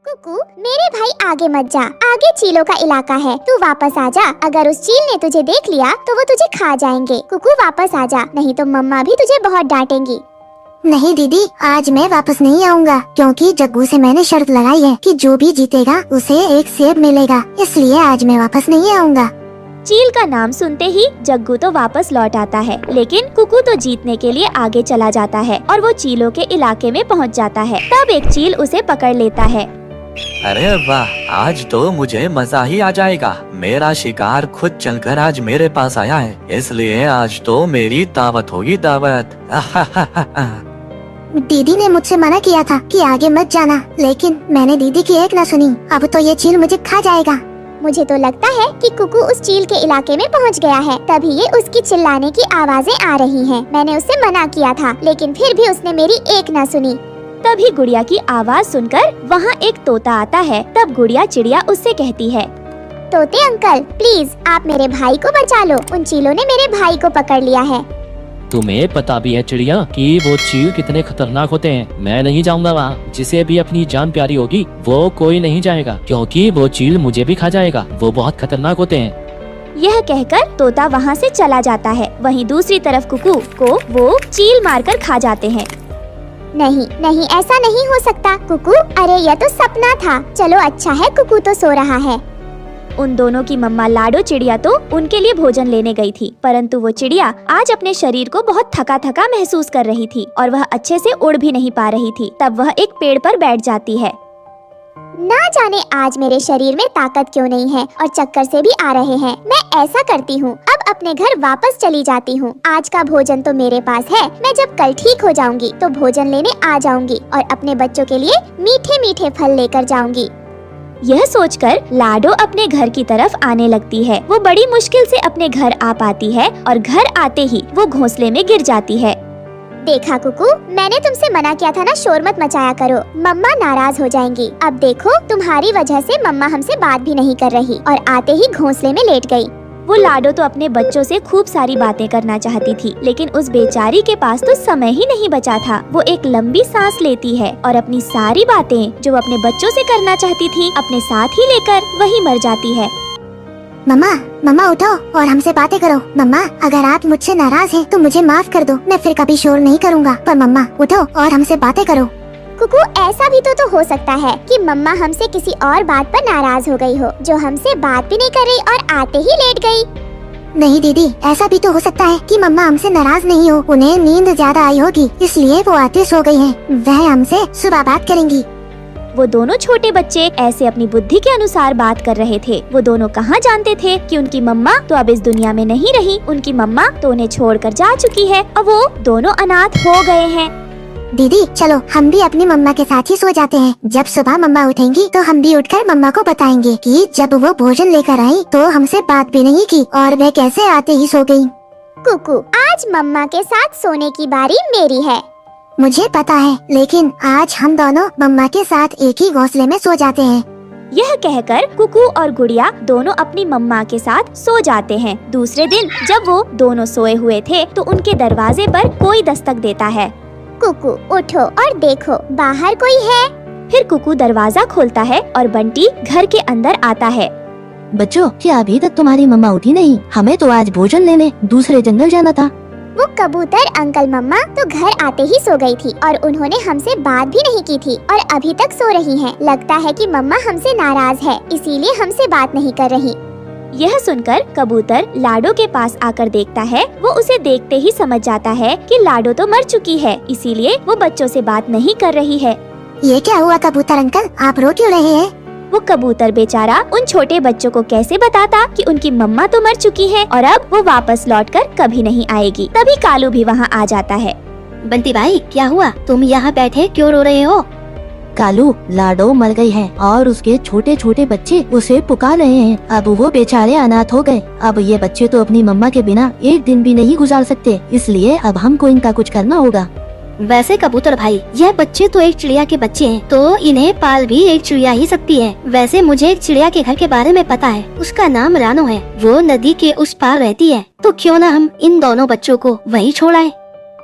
कुकू, मेरे भाई आगे मत जा, आगे चीलों का इलाका है, तू वापस आ जा। अगर उस चील ने तुझे देख लिया तो वो तुझे खा जाएंगे। कुकू वापस आ जा, नहीं तो मम्मा भी तुझे बहुत डांटेंगी। नहीं दीदी, आज मैं वापस नहीं आऊँगा, क्योंकि जग्गू से मैंने शर्त लगाई है कि जो भी जीतेगा उसे एक सेब मिलेगा, इसलिए आज मैं वापस नहीं आऊँगा। चील का नाम सुनते ही जग्गू तो वापस लौट आता है, लेकिन कुकू तो जीतने के लिए आगे चला जाता है और वो चीलों के इलाके में पहुंच जाता है। तब एक चील उसे पकड़ लेता है। अरे वाह, आज तो मुझे मजा ही आ जाएगा। मेरा शिकार खुद चलकर आज मेरे पास आया है, इसलिए आज तो मेरी दावत होगी, दावत। दीदी ने मुझसे मना किया था कि आगे मत जाना, लेकिन मैंने दीदी की एक न सुनी। अब तो ये चील मुझे खा जाएगा। मुझे तो लगता है कि कुकू उस चील के इलाके में पहुंच गया है, तभी ये उसकी चिल्लाने की आवाजें आ रही हैं। मैंने उससे मना किया था, लेकिन फिर भी उसने मेरी एक न सुनी। तभी गुड़िया की आवाज सुनकर वहाँ एक तोता आता है। तब गुड़िया चिड़िया उससे कहती है, तोते अंकल, प्लीज आप मेरे भाई को बचा लो, उन चीलों ने मेरे भाई को पकड़ लिया है। तुम्हें पता भी है चिड़िया कि वो चील कितने खतरनाक होते हैं। मैं नहीं जाऊंगा वहाँ। जिसे भी अपनी जान प्यारी होगी वो कोई नहीं जाएगा, क्योंकि वो चील मुझे भी खा जाएगा। वो बहुत खतरनाक होते हैं। यह कहकर तोता वहाँ से चला जाता है। वहीं दूसरी तरफ कुकू को वो चील मारकर खा जाते हैं। नहीं नहीं, ऐसा नहीं हो सकता कुकू, अरे यह तो सपना था। चलो अच्छा है, कुकू तो सो रहा है। उन दोनों की मम्मा लाडो चिड़िया तो उनके लिए भोजन लेने गई थी, परंतु वो चिड़िया आज अपने शरीर को बहुत थका थका महसूस कर रही थी और वह अच्छे से उड़ भी नहीं पा रही थी। तब वह एक पेड़ पर बैठ जाती है। ना जाने आज मेरे शरीर में ताकत क्यों नहीं है और चक्कर से भी आ रहे हैं। मैं ऐसा करती हूँ, अब अपने घर वापस चली जाती हूँ। आज का भोजन तो मेरे पास है, मैं जब कल ठीक हो जाऊंगी तो भोजन लेने आ जाऊंगी और अपने बच्चों के लिए मीठे मीठे फल लेकर जाऊंगी। यह सोचकर लाडो अपने घर की तरफ आने लगती है। वो बड़ी मुश्किल से अपने घर आ पाती है और घर आते ही वो घोंसले में गिर जाती है। देखा कुकू, मैंने तुमसे मना किया था ना, शोर मत मचाया करो, मम्मा नाराज हो जाएंगी। अब देखो, तुम्हारी वजह से मम्मा हमसे बात भी नहीं कर रही और आते ही घोंसले में लेट गई। वो लाडो तो अपने बच्चों से खूब सारी बातें करना चाहती थी, लेकिन उस बेचारी के पास तो समय ही नहीं बचा था। वो एक लंबी सांस लेती है और अपनी सारी बातें जो वो अपने बच्चों से करना चाहती थी अपने साथ ही लेकर वहीं मर जाती है। मम्मा, मम्मा उठो और हमसे बातें करो। मम्मा, अगर आप मुझसे नाराज हैं तो मुझे माफ कर दो, मैं फिर कभी शोर नहीं करूँगा। पर मम्मा उठो और हमसे बातें करो। कुकू, ऐसा भी तो हो सकता है कि मम्मा हमसे किसी और बात पर नाराज हो गई हो, जो हमसे बात भी नहीं कर रही और आते ही लेट गई। नहीं दीदी, ऐसा भी तो हो सकता है कि मम्मा हमसे नाराज नहीं हो, उन्हें नींद ज्यादा आई होगी, इसलिए वो आते सो गई हैं। वह हमसे सुबह बात करेंगी। वो दोनों छोटे बच्चे ऐसे अपनी बुद्धि के अनुसार बात कर रहे थे। वो दोनों कहाँ जानते थे कि उनकी मम्मा तो अब इस दुनिया में नहीं रही। उनकी मम्मा तो उन्हें छोड़कर जा चुकी है और वो दोनों अनाथ हो गए हैं। दीदी चलो, हम भी अपनी मम्मा के साथ ही सो जाते हैं। जब सुबह मम्मा उठेंगी तो हम भी उठकर मम्मा को बताएंगे कि जब वो भोजन लेकर आई तो हमसे बात भी नहीं की और वे कैसे आते ही सो गयी। कुकू, आज मम्मा के साथ सोने की बारी मेरी है। मुझे पता है, लेकिन आज हम दोनों मम्मा के साथ एक ही घोंसले में सो जाते हैं। यह कहकर कुकू और गुड़िया दोनों अपनी मम्मा के साथ सो जाते हैं। दूसरे दिन जब वो दोनों सोए हुए थे तो उनके दरवाजे पर कोई दस्तक देता है। कुकू उठो और देखो, बाहर कोई है। फिर कुकू दरवाजा खोलता है और बंटी घर के अंदर आता है। बच्चों, क्या अभी तक तुम्हारी मम्मा उठी नहीं? हमें तो आज भोजन लेने दूसरे जंगल जाना था। वो कबूतर अंकल मम्मा तो घर आते ही सो गई थी और उन्होंने हमसे बात भी नहीं की थी और अभी तक सो रही हैं। लगता है कि मम्मा हमसे नाराज है, इसीलिए हमसे बात नहीं कर रही। यह सुनकर कबूतर लाडो के पास आकर देखता है। वो उसे देखते ही समझ जाता है कि लाडो तो मर चुकी है, इसीलिए वो बच्चों से बात नहीं कर रही है। ये क्या हुआ कबूतर अंकल, आप रो क्यों रहे हैं? वो कबूतर बेचारा उन छोटे बच्चों को कैसे बताता कि उनकी मम्मा तो मर चुकी है और अब वो वापस लौटकर कभी नहीं आएगी। तभी कालू भी वहाँ आ जाता है। बंटी भाई, क्या हुआ? तुम यहाँ बैठे क्यों रो रहे हो? कालू, लाडो मर गई है और उसके छोटे छोटे बच्चे उसे पुकार रहे हैं। अब वो बेचारे अनाथ हो गए। अब ये बच्चे तो अपनी मम्मा के बिना एक दिन भी नहीं गुजार सकते, इसलिए अब हमको इनका कुछ करना होगा। वैसे कबूतर भाई, यह बच्चे तो एक चिड़िया के बच्चे हैं, तो इन्हें पाल भी एक चिड़िया ही सकती है। वैसे मुझे एक चिड़िया के घर के बारे में पता है, उसका नाम रानो है। वो नदी के उस पार रहती है, तो क्यों न हम इन दोनों बच्चों को वहीं छोड़ आए।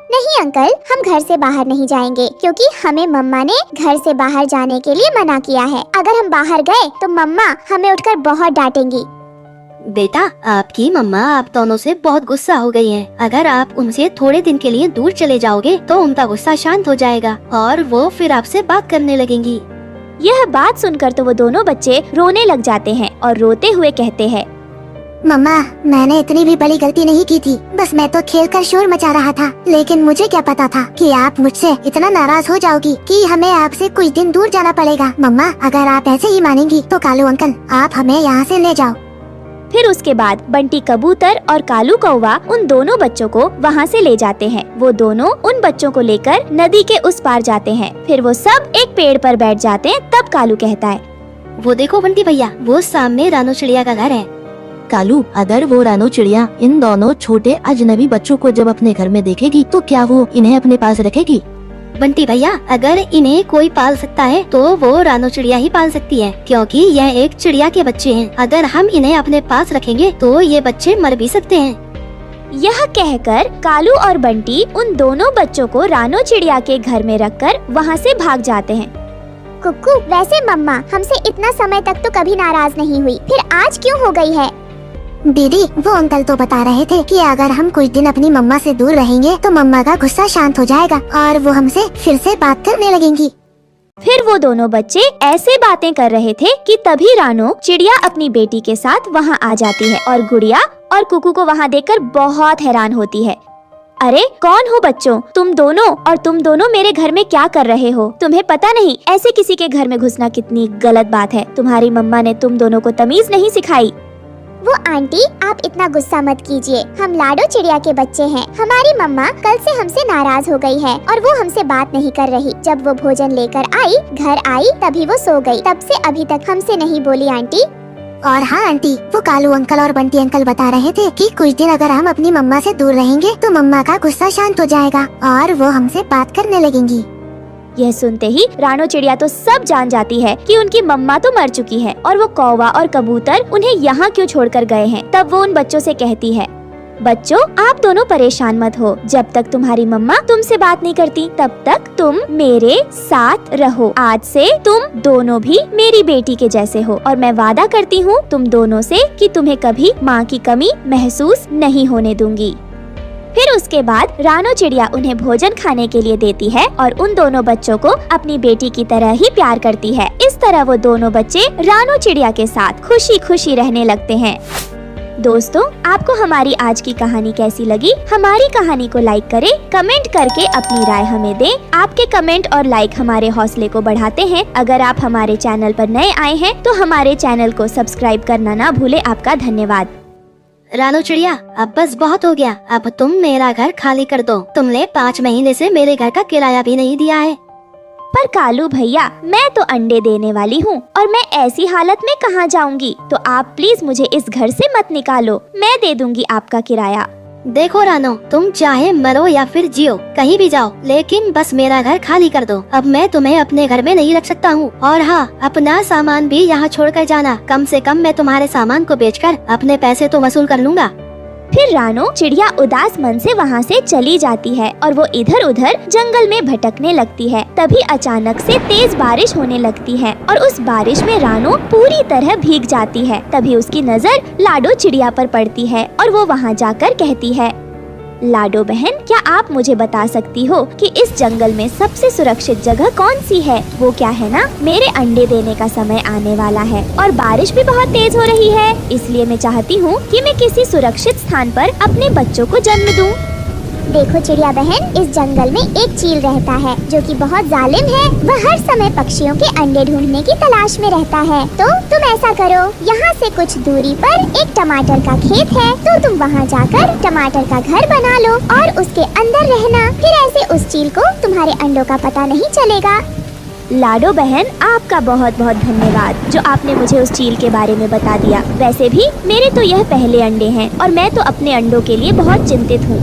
नहीं अंकल, हम घर से बाहर नहीं जाएंगे क्योंकि हमें मम्मा ने घर से बाहर जाने के लिए मना किया है। अगर हम बाहर गए तो मम्मा हमें उठकर बहुत डांटेंगी। बेटा, आपकी मम्मा आप दोनों से बहुत गुस्सा हो गई हैं। अगर आप उनसे थोड़े दिन के लिए दूर चले जाओगे तो उनका गुस्सा शांत हो जाएगा और वो फिर आपसे बात करने लगेंगी। यह बात सुनकर तो वो दोनों बच्चे रोने लग जाते हैं और रोते हुए कहते हैं, मम्मा, मैंने इतनी भी बड़ी गलती नहीं की थी। बस मैं तो खेलकर शोर मचा रहा था। लेकिन मुझे क्या पता था कि आप मुझसे इतना नाराज हो जाओगी कि हमें आपसे कुछ दिन दूर जाना पड़ेगा। मम्मा, अगर आप ऐसे ही मानेंगी तो कालू अंकल आप हमें यहाँ से ले जाओ। फिर उसके बाद बंटी कबूतर और कालू कौवा उन दोनों बच्चों को वहाँ से ले जाते हैं। वो दोनों उन बच्चों को लेकर नदी के उस पार जाते हैं। फिर वो सब एक पेड़ पर बैठ जाते हैं। तब कालू कहता है, वो देखो बंटी भैया, वो सामने रानो चिड़िया का घर है। कालू, अगर वो रानो चिड़िया इन दोनों छोटे अजनबी बच्चों को जब अपने घर में देखेगी तो क्या वो इन्हें अपने पास रखेगी? बंटी भैया, अगर इन्हें कोई पाल सकता है तो वो रानो चिड़िया ही पाल सकती है, क्योंकि यह एक चिड़िया के बच्चे हैं। अगर हम इन्हें अपने पास रखेंगे तो ये बच्चे मर भी सकते हैं। यह कहकर कालू और बंटी उन दोनों बच्चों को रानो चिड़िया के घर में रखकर वहाँ से भाग जाते हैं। कुक्कू, वैसे मम्मा हमसे इतना समय तक तो कभी नाराज नहीं हुई, फिर आज क्यों हो गई है? दीदी, वो अंकल तो बता रहे थे कि अगर हम कुछ दिन अपनी मम्मा से दूर रहेंगे तो मम्मा का गुस्सा शांत हो जाएगा और वो हमसे फिर से बात करने लगेंगी। फिर वो दोनों बच्चे ऐसे बातें कर रहे थे कि तभी रानो चिड़िया अपनी बेटी के साथ वहाँ आ जाती है और गुड़िया और कुकू को वहाँ देखकर बहुत हैरान होती है। अरे कौन हो बच्चों, तुम दोनों मेरे घर में क्या कर रहे हो? तुम्हें पता नहीं ऐसे किसी के घर में घुसना कितनी गलत बात है। तुम्हारी मम्मा ने तुम दोनों को तमीज नहीं सिखाई। वो आंटी, आप इतना गुस्सा मत कीजिए। हम लाडो चिड़िया के बच्चे हैं। हमारी मम्मा कल से हमसे नाराज हो गई है और वो हमसे बात नहीं कर रही। जब वो भोजन लेकर घर आई तभी वो सो गई। तब से अभी तक हमसे नहीं बोली आंटी। और हाँ आंटी, वो कालू अंकल और बंटी अंकल बता रहे थे कि कुछ दिन अगर हम अपनी मम्मा से दूर रहेंगे तो मम्मा का गुस्सा शांत हो जाएगा और वो हमसे बात करने लगेंगी। यह सुनते ही रानो चिड़िया तो सब जान जाती है कि उनकी मम्मा तो मर चुकी है और वो कौवा और कबूतर उन्हें यहाँ क्यों छोड़कर गए हैं। तब वो उन बच्चों से कहती है, बच्चों, आप दोनों परेशान मत हो। जब तक तुम्हारी मम्मा तुमसे बात नहीं करती तब तक तुम मेरे साथ रहो। आज से तुम दोनों भी मेरी बेटी के जैसे हो और मैं वादा करती हूँ तुम दोनों से कि तुम्हें कभी माँ की कमी महसूस नहीं होने दूंगी। फिर उसके बाद रानो चिड़िया उन्हें भोजन खाने के लिए देती है और उन दोनों बच्चों को अपनी बेटी की तरह ही प्यार करती है। इस तरह वो दोनों बच्चे रानो चिड़िया के साथ खुशी खुशी रहने लगते हैं। दोस्तों, आपको हमारी आज की कहानी कैसी लगी? हमारी कहानी को लाइक करें, कमेंट करके अपनी राय हमें दें। आपके कमेंट और लाइक हमारे हौसले को बढ़ाते हैं। अगर आप हमारे चैनल पर नए आए हैं तो हमारे चैनल को सब्सक्राइब करना ना भूलें। आपका धन्यवाद। रानो चिड़िया, अब बस बहुत हो गया। अब तुम मेरा घर खाली कर दो। तुमने 5 महीने से मेरे घर का किराया भी नहीं दिया है। पर कालू भैया, मैं तो अंडे देने वाली हूँ और मैं ऐसी हालत में कहाँ जाऊँगी? तो आप प्लीज मुझे इस घर से मत निकालो। मैं दे दूँगी आपका किराया। देखो रानो, तुम चाहे मरो या फिर जियो, कहीं भी जाओ, लेकिन बस मेरा घर खाली कर दो। अब मैं तुम्हें अपने घर में नहीं रख सकता हूँ। और हाँ, अपना सामान भी यहाँ छोड़कर जाना। कम से कम मैं तुम्हारे सामान को बेचकर अपने पैसे तो वसूल कर लूँगा। फिर रानो चिड़िया उदास मन से वहाँ से चली जाती है और वो इधर उधर जंगल में भटकने लगती है। तभी अचानक से तेज बारिश होने लगती है और उस बारिश में रानो पूरी तरह भीग जाती है। तभी उसकी नजर लाडो चिड़िया पर पड़ती है और वो वहाँ जाकर कहती है, लाडो बहन, क्या आप मुझे बता सकती हो कि इस जंगल में सबसे सुरक्षित जगह कौन सी है? वो क्या है ना, मेरे अंडे देने का समय आने वाला है और बारिश भी बहुत तेज हो रही है। इसलिए मैं चाहती हूँ कि मैं किसी सुरक्षित स्थान पर अपने बच्चों को जन्म दूँ। देखो चिड़िया बहन, इस जंगल में एक चील रहता है जो कि बहुत जालिम है। वह हर समय पक्षियों के अंडे ढूंढने की तलाश में रहता है। तो तुम ऐसा करो, यहाँ से कुछ दूरी पर एक टमाटर का खेत है, तो तुम वहाँ जाकर टमाटर का घर बना लो और उसके अंदर रहना। फिर ऐसे उस चील को तुम्हारे अंडों का पता नहीं चलेगा। लाडो बहन, आपका बहुत बहुत धन्यवाद जो आपने मुझे उस चील के बारे में बता दिया। वैसे भी मेरे तो यह पहले अंडे हैं और मैं तो अपने अंडों के लिए बहुत चिंतित हूँ।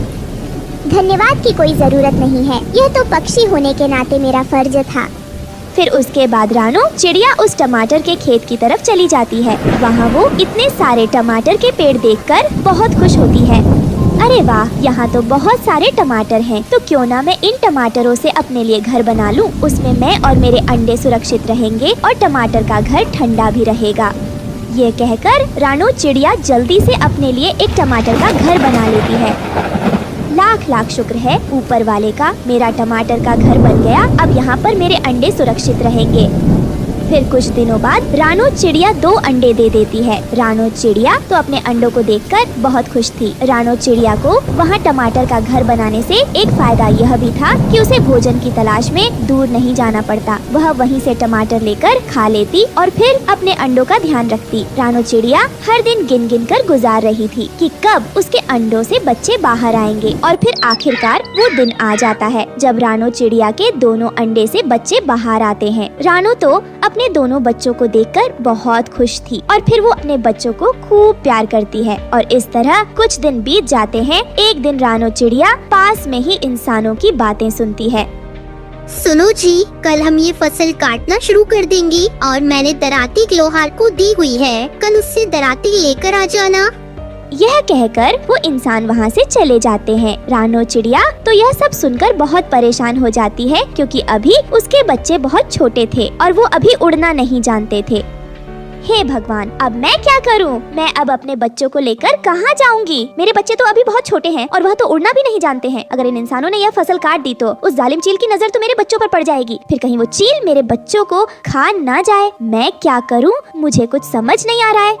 धन्यवाद की कोई जरूरत नहीं है, यह तो पक्षी होने के नाते मेरा फर्ज था। फिर उसके बाद रानो चिड़िया उस टमाटर के खेत की तरफ चली जाती है। वहाँ वो इतने सारे टमाटर के पेड़ देखकर बहुत खुश होती है। अरे वाह, यहाँ तो बहुत सारे टमाटर हैं, तो क्यों ना मैं इन टमाटरों से अपने लिए घर बना लूँ। उसमें मैं और मेरे अंडे सुरक्षित रहेंगे और टमाटर का घर ठंडा भी रहेगा। ये कहकर रानू चिड़िया जल्दी से अपने लिए एक टमाटर का घर बना लेती है। लाख लाख शुक्र है ऊपर वाले का, मेरा टमाटर का घर बन गया। अब यहाँ पर मेरे अंडे सुरक्षित रहेंगे। फिर कुछ दिनों बाद रानू चिड़िया 2 अंडे दे देती है। रानू चिड़िया तो अपने अंडों को देखकर बहुत खुश थी। रानू चिड़िया को वहाँ टमाटर का घर बनाने से एक फायदा यह भी था कि उसे भोजन की तलाश में दूर नहीं जाना पड़ता। वह वहीं से टमाटर लेकर खा लेती और फिर अपने अंडों का ध्यान रखती। रानू चिड़िया हर दिन गिन गिन कर गुजार रही थी कि कब उसके अंडों से बच्चे बाहर आएंगे, और फिर आखिरकार वो दिन आ जाता है जब रानू चिड़िया के दोनों अंडे से बच्चे बाहर आते हैं। रानू तो अपने दोनों बच्चों को देखकर बहुत खुश थी और फिर वो अपने बच्चों को खूब प्यार करती है। और इस तरह कुछ दिन बीत जाते हैं। एक दिन रानू चिड़िया पास में ही इंसानों की बातें सुनती है। सुनो जी, कल हम ये फसल काटना शुरू कर देंगे और मैंने दराती लोहार को दी हुई है, कल उससे दराती लेकर आ जाना। यह कहकर वो इंसान वहाँ से चले जाते हैं। रानू चिड़िया तो यह सब सुनकर बहुत परेशान हो जाती है, क्योंकि अभी उसके बच्चे बहुत छोटे थे और वो अभी उड़ना नहीं जानते थे। हे भगवान, अब मैं क्या करूं? मैं अब अपने बच्चों को लेकर कहाँ जाऊंगी? मेरे बच्चे तो अभी बहुत छोटे हैं और वह तो उड़ना भी नहीं जानते हैं। अगर इन इंसानों ने यह फसल काट दी तो उस जालिम चील की नजर तो मेरे बच्चों पर पड़ जाएगी। फिर कहीं वो चील मेरे बच्चों को खा ना जाए। मैं क्या करूं? मुझे कुछ समझ नहीं आ रहा है।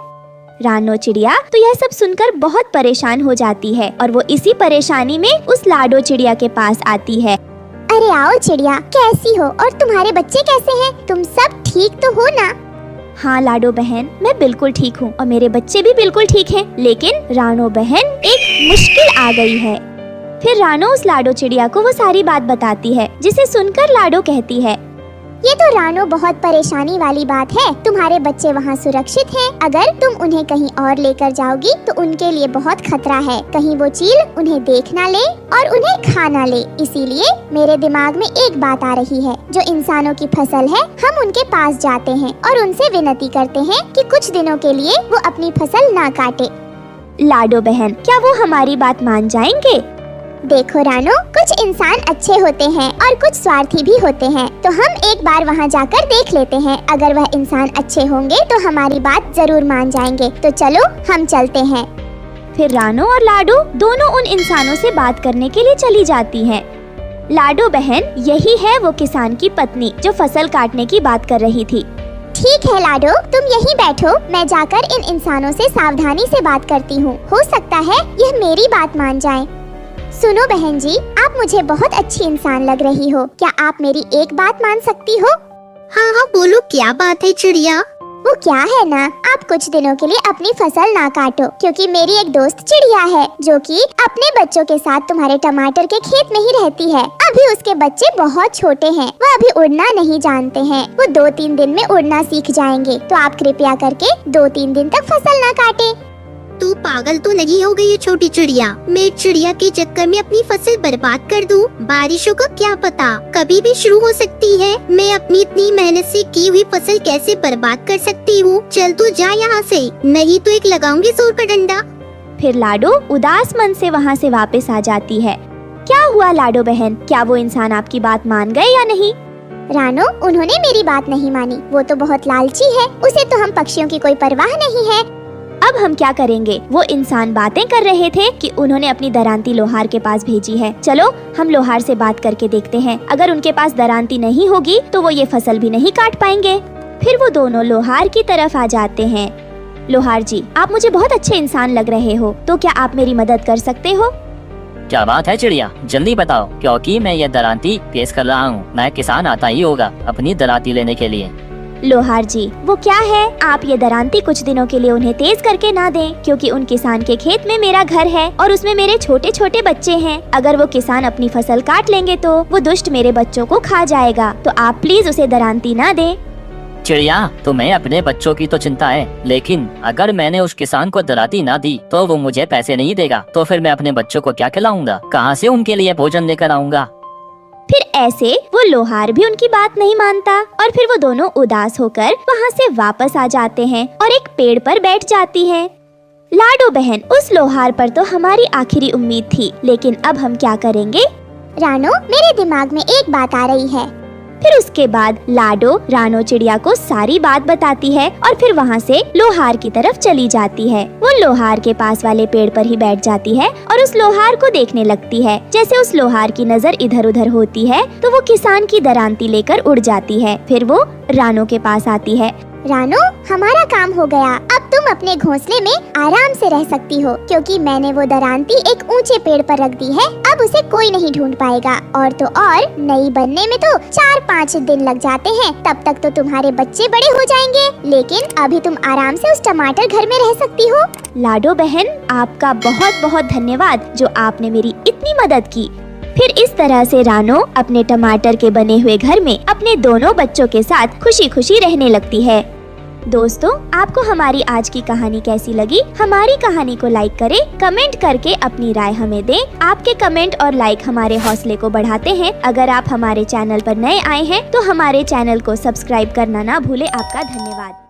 रानू चिड़िया तो यह सब सुनकर बहुत परेशान हो जाती है और वो इसी परेशानी में उस लाडो चिड़िया के पास आती है। अरे आओ चिड़िया, कैसी हो और तुम्हारे बच्चे कैसे हैं? तुम सब ठीक तो हो ना? हाँ लाडो बहन, मैं बिल्कुल ठीक हूँ और मेरे बच्चे भी बिल्कुल ठीक हैं। लेकिन रानू बहन, एक मुश्किल आ गई है। फिर रानू उस लाडो चिड़िया को वो सारी बात बताती है, जिसे सुनकर लाडो कहती है, ये तो रानू बहुत परेशानी वाली बात है। तुम्हारे बच्चे वहाँ सुरक्षित हैं। अगर तुम उन्हें कहीं और लेकर जाओगी तो उनके लिए बहुत खतरा है। कहीं वो चील उन्हें देख ना ले और उन्हें खा ना ले। इसीलिए मेरे दिमाग में एक बात आ रही है। जो इंसानों की फसल है, हम उनके पास जाते हैं और उनसे विनती करते हैं कि कुछ दिनों के लिए वो अपनी फसल ना काटे। लाडो बहन, क्या वो हमारी बात मान जाएंगे? देखो रानू, कुछ इंसान अच्छे होते हैं और कुछ स्वार्थी भी होते हैं, तो हम एक बार वहाँ जाकर देख लेते हैं। अगर वह इंसान अच्छे होंगे तो हमारी बात जरूर मान जाएंगे। तो चलो हम चलते हैं। फिर रानू और लाडो दोनों उन इंसानों से बात करने के लिए चली जाती हैं। लाडो बहन, यही है वो किसान की पत्नी जो फसल काटने की बात कर रही थी। ठीक है लाडो, तुम यहीं बैठो, मैं जाकर इन इंसानों से सावधानी से बात करती हूँ। हो सकता है यह मेरी बात मान जाएं। सुनो बहन जी, आप मुझे बहुत अच्छी इंसान लग रही हो। क्या आप मेरी एक बात मान सकती हो? हाँ हाँ बोलो, क्या बात है चिड़िया? वो क्या है ना, आप कुछ दिनों के लिए अपनी फसल ना काटो, क्योंकि मेरी एक दोस्त चिड़िया है जो कि अपने बच्चों के साथ तुम्हारे टमाटर के खेत में ही रहती है। अभी उसके बच्चे बहुत छोटे हैं, वह अभी उड़ना नहीं जानते हैं। वो 2-3 दिन में उड़ना सीख जाएंगे, तो आप कृपया करके 2-3 दिन तक फसल ना काटे। तू पागल तो नहीं हो गई है छोटी चिड़िया? मैं चिड़िया के चक्कर में अपनी फसल बर्बाद कर दूं? बारिशों का क्या पता, कभी भी शुरू हो सकती है। मैं अपनी इतनी मेहनत से की हुई फसल कैसे बर्बाद कर सकती हूँ? चल तू जा यहाँ से, नहीं तो एक लगाऊंगी जोर का डंडा। फिर लाडो उदास मन से वहाँ से वापस आ जाती है। क्या हुआ लाडो बहन, क्या वो इंसान आपकी बात मान गए या नहीं? रानू, उन्होंने मेरी बात नहीं मानी। वो तो बहुत लालची है, उसे तो हम पक्षियों की कोई परवाह नहीं है। अब हम क्या करेंगे? वो इंसान बातें कर रहे थे कि उन्होंने अपनी दरांती लोहार के पास भेजी है। चलो हम लोहार से बात करके देखते हैं। अगर उनके पास दरांती नहीं होगी तो वो ये फसल भी नहीं काट पाएंगे। फिर वो दोनों लोहार की तरफ आ जाते हैं। लोहार जी, आप मुझे बहुत अच्छे इंसान लग रहे हो, तो क्या आप मेरी मदद कर सकते हो? क्या बात है चिड़िया, जल्दी बताओ, क्योंकि मैं ये दरांती पेश कर रहा हूँ। मैं किसान आता ही होगा अपनी दरांती लेने के लिए। लोहार जी, वो क्या है, आप ये दरांती कुछ दिनों के लिए उन्हें तेज करके ना दें, क्योंकि उन किसान के खेत में मेरा घर है और उसमें मेरे छोटे छोटे बच्चे हैं। अगर वो किसान अपनी फसल काट लेंगे तो वो दुष्ट मेरे बच्चों को खा जाएगा, तो आप प्लीज उसे दरांती ना दें। चिड़िया, तुम्हें अपने बच्चों की तो चिंता है, लेकिन अगर मैंने उस किसान को दरांती ना दी तो वो मुझे पैसे नहीं देगा। तो फिर मैं अपने बच्चों को क्या खिलाऊंगा? कहाँ से उनके लिए भोजन लेकर आऊंगा? फिर ऐसे वो लोहार भी उनकी बात नहीं मानता और फिर वो दोनों उदास होकर वहाँ से वापस आ जाते हैं और एक पेड़ पर बैठ जाती है। लाडो बहन, उस लोहार पर तो हमारी आखिरी उम्मीद थी, लेकिन अब हम क्या करेंगे? रानो, मेरे दिमाग में एक बात आ रही है। फिर उसके बाद लाडो रानो चिड़िया को सारी बात बताती है और फिर वहाँ से लोहार की तरफ चली जाती है। वो लोहार के पास वाले पेड़ पर ही बैठ जाती है और उस लोहार को देखने लगती है। जैसे उस लोहार की नजर इधर उधर होती है तो वो किसान की दरांती लेकर उड़ जाती है। फिर वो रानो के पास आती है। रानो, हमारा काम हो गया। अब तुम अपने घोंसले में आराम से रह सकती हो, क्योंकि मैंने वो दरांती एक ऊंचे पेड़ पर रख दी है। अब उसे कोई नहीं ढूंढ पाएगा। और तो और, नई बनने में तो 4-5 दिन लग जाते हैं। तब तक तो तुम्हारे बच्चे बड़े हो जाएंगे, लेकिन अभी तुम आराम से उस टमाटर घर में रह सकती हो। लाडो बहन, आपका बहुत बहुत धन्यवाद जो आपने मेरी इतनी मदद की। फिर इस तरह से रानो अपने टमाटर के बने हुए घर में अपने दोनों बच्चों के साथ खुशी खुशी रहने लगती है। दोस्तों, आपको हमारी आज की कहानी कैसी लगी? हमारी कहानी को लाइक करें, कमेंट करके अपनी राय हमें दें। आपके कमेंट और लाइक हमारे हौसले को बढ़ाते हैं। अगर आप हमारे चैनल पर नए आए हैं तो हमारे चैनल को सब्सक्राइब करना ना भूलें। आपका धन्यवाद।